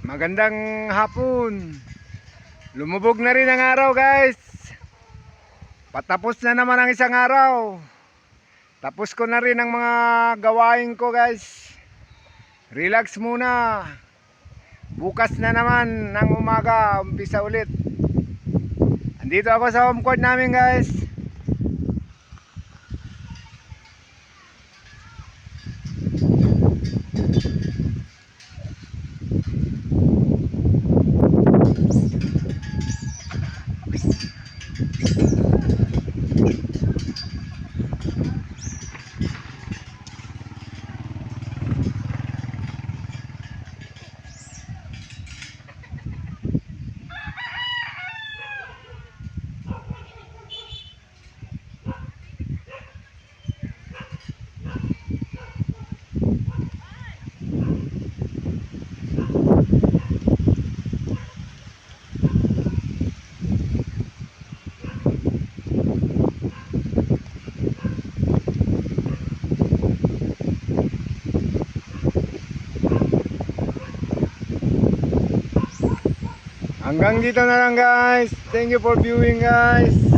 Magandang hapon. Lumubog na rin ang araw, guys. Patapos na naman ang isang araw. Tapos ko na rin ang mga gawain ko, guys. Relax muna. Bukas na naman ng umaga, umpisa ulit. Andito ako sa home court namin, guys. Hanggang dito na lang, guys. Thank you for viewing, guys.